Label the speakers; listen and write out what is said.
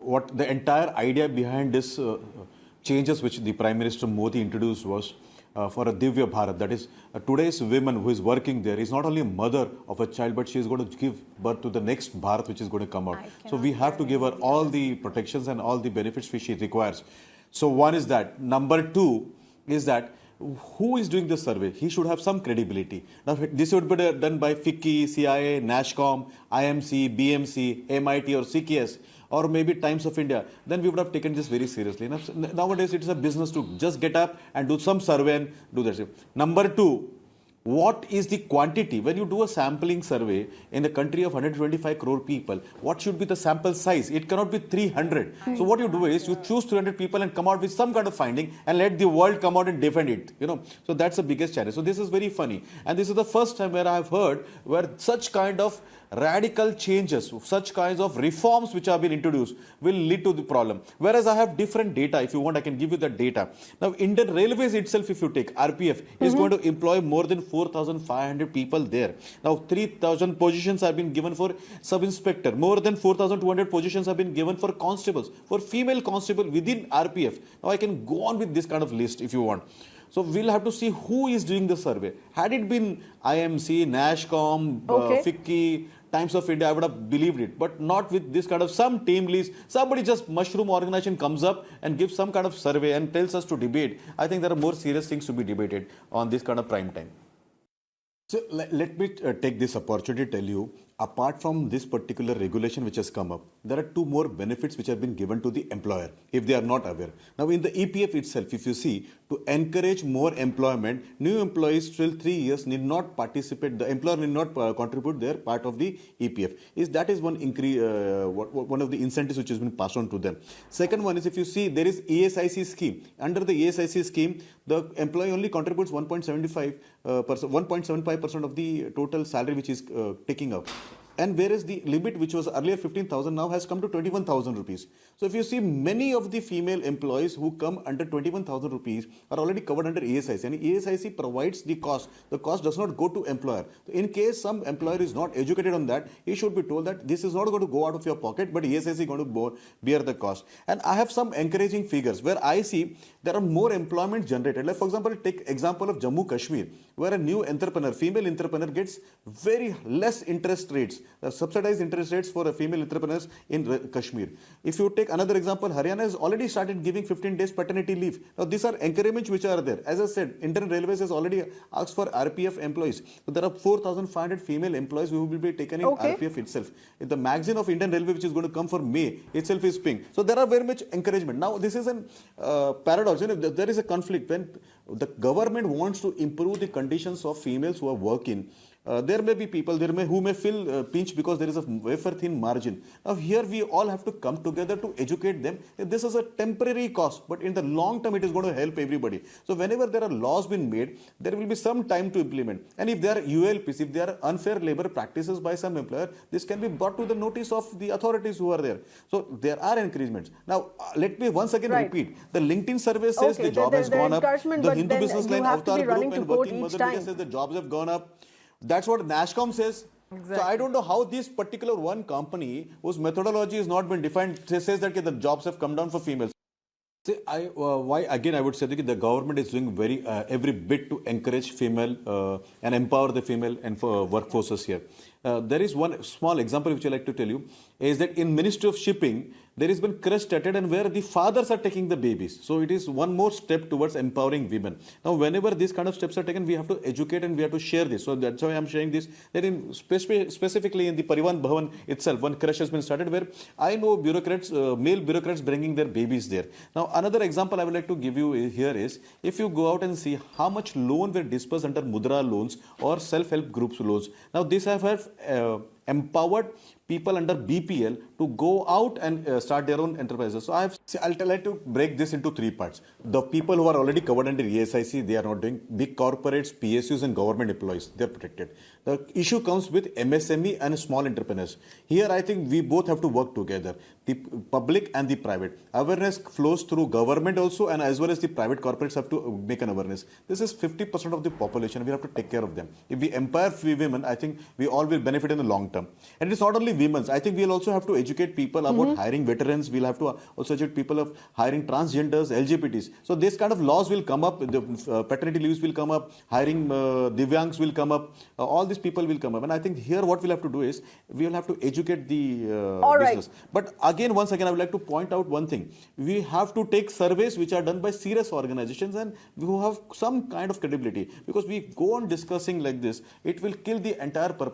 Speaker 1: what the entire idea behind this changes which the Prime Minister Modi introduced was for a Divya Bharat. That is, today's woman who is working there is not only a mother of a child, but she is going to give birth to the next Bharat which is going to come out. So we have to give her all the protections and all the benefits which she requires. So one is that. Number two is that who is doing this survey? He should have some credibility. Now, this would be done by FICCI, CIA, NASSCOM, IMC, BMC, MIT or CKS, or maybe Times of India. Then we would have taken this very seriously. Nowadays, it's a business to just get up and do some survey and do that. Number two, what is the quantity? When you do a sampling survey in the country of 125 crore people, what should be the sample size? It cannot be 300. So what you do is you choose 300 people and come out with some kind of finding and let the world come out and defend it. So that's the biggest challenge. So this is very funny. And this is the first time where I have heard where such kind of radical changes, such kinds of reforms which have been introduced will lead to the problem. Whereas I have different data. If you want, I can give you the data. Now, Indian Railways itself, if you take RPF, is going to employ more than 4,500 people there. Now, 3,000 positions have been given for sub-inspector. More than 4,200 positions have been given for constables, for female constable within RPF. Now, I can go on with this kind of list if you want. So we'll have to see who is doing the survey. Had it been IMC, NASSCOM, FICCI, Times of India, I would have believed it, but not with this kind of some team list. Somebody just mushroom organization comes up and gives some kind of survey and tells us to debate. I think there are more serious things to be debated on this kind of prime time. So let me take this opportunity to tell you, apart from this particular regulation which has come up, there are two more benefits which have been given to the employer if they are not aware. Now in the EPF itself, if you see, to encourage more employment, new employees till 3 years need not participate, the employer need not contribute their part of the EPF. That is one increase, one of the incentives which has been passed on to them. Second one is, if you see, there is ESIC scheme. Under the ESIC scheme, the employee only contributes 1.75% of the total salary which is taking up. And whereas the limit which was earlier 15,000 now has come to 21,000 rupees. So if you see, many of the female employees who come under 21,000 rupees are already covered under ESIC. And ESIC provides the cost. The cost does not go to employer. In case some employer is not educated on that, he should be told that this is not going to go out of your pocket, but ESIC is going to bear the cost. And I have some encouraging figures where I see there are more employment generated. Like for example, take example of Jammu Kashmir, where a new entrepreneur, female entrepreneur gets very less interest rates. Subsidized interest rates for female entrepreneurs in Kashmir. If you take another example, Haryana has already started giving 15 days paternity leave. Now these are encouragements which are there. As I said, Indian Railways has already asked for RPF employees. So there are 4,500 female employees who will be taken in RPF itself. The magazine of Indian Railway which is going to come for May itself is pink. So there are very much encouragement. Now this is a paradox. There is a conflict when the government wants to improve the conditions of females who are working. There may be people who may feel pinched because there is a wafer thin margin. Now here we all have to come together to educate them. This is a temporary cost, but in the long term it is going to help everybody. So whenever there are laws being made, there will be some time to implement. And if there are ULPs, if there are unfair labor practices by some employer, this can be brought to the notice of the authorities who are there. So there are encouragements. Now let me once again repeat. The LinkedIn survey says the job has gone up. The Hindu Business Line Avatar Group and Working Mother Media says the jobs have gone up. That's what NASSCOM says. Exactly. So I don't know how this particular one company whose methodology has not been defined says that the jobs have come down for females. See, why again I would say that the government is doing every bit to encourage female and empower the female and workforces here. There is one small example which I like to tell you is that in Ministry of Shipping there has been crash started and where the fathers are taking the babies. So it is one more step towards empowering women. Now whenever these kind of steps are taken, we have to educate and we have to share this. So that's why I'm sharing this. That in specifically in the Parivan Bhavan itself, one crash has been started where I know bureaucrats, male bureaucrats bringing their babies there. Now another example I would like to give you here is if you go out and see how much loan were disbursed under Mudra loans or self-help groups loans. Now this have empowered people under BPL to go out and start their own enterprises. So I'll like to break this into three parts. The people who are already covered under ESIC, they are not doing. Big corporates, PSUs and government employees, they are protected. The issue comes with MSME and small entrepreneurs. Here I think we both have to work together, the public and the private. Awareness flows through government also and as well as the private corporates have to make an awareness. This is 50% of the population. We have to take care of them. If we empower women, I think we all will benefit in the long term. term. And it's not only women's. I think we'll also have to educate people about hiring veterans. We'll have to also educate people of hiring transgenders, LGBTs. So this kind of laws will come up. The paternity leaves will come up. Hiring Divyangs will come up. All these people will come up. And I think here what we'll have to do is we will have to educate the business. But again, once again, I would like to point out one thing. We have to take surveys which are done by serious organizations and who have some kind of credibility. Because we go on discussing like this, it will kill the entire purpose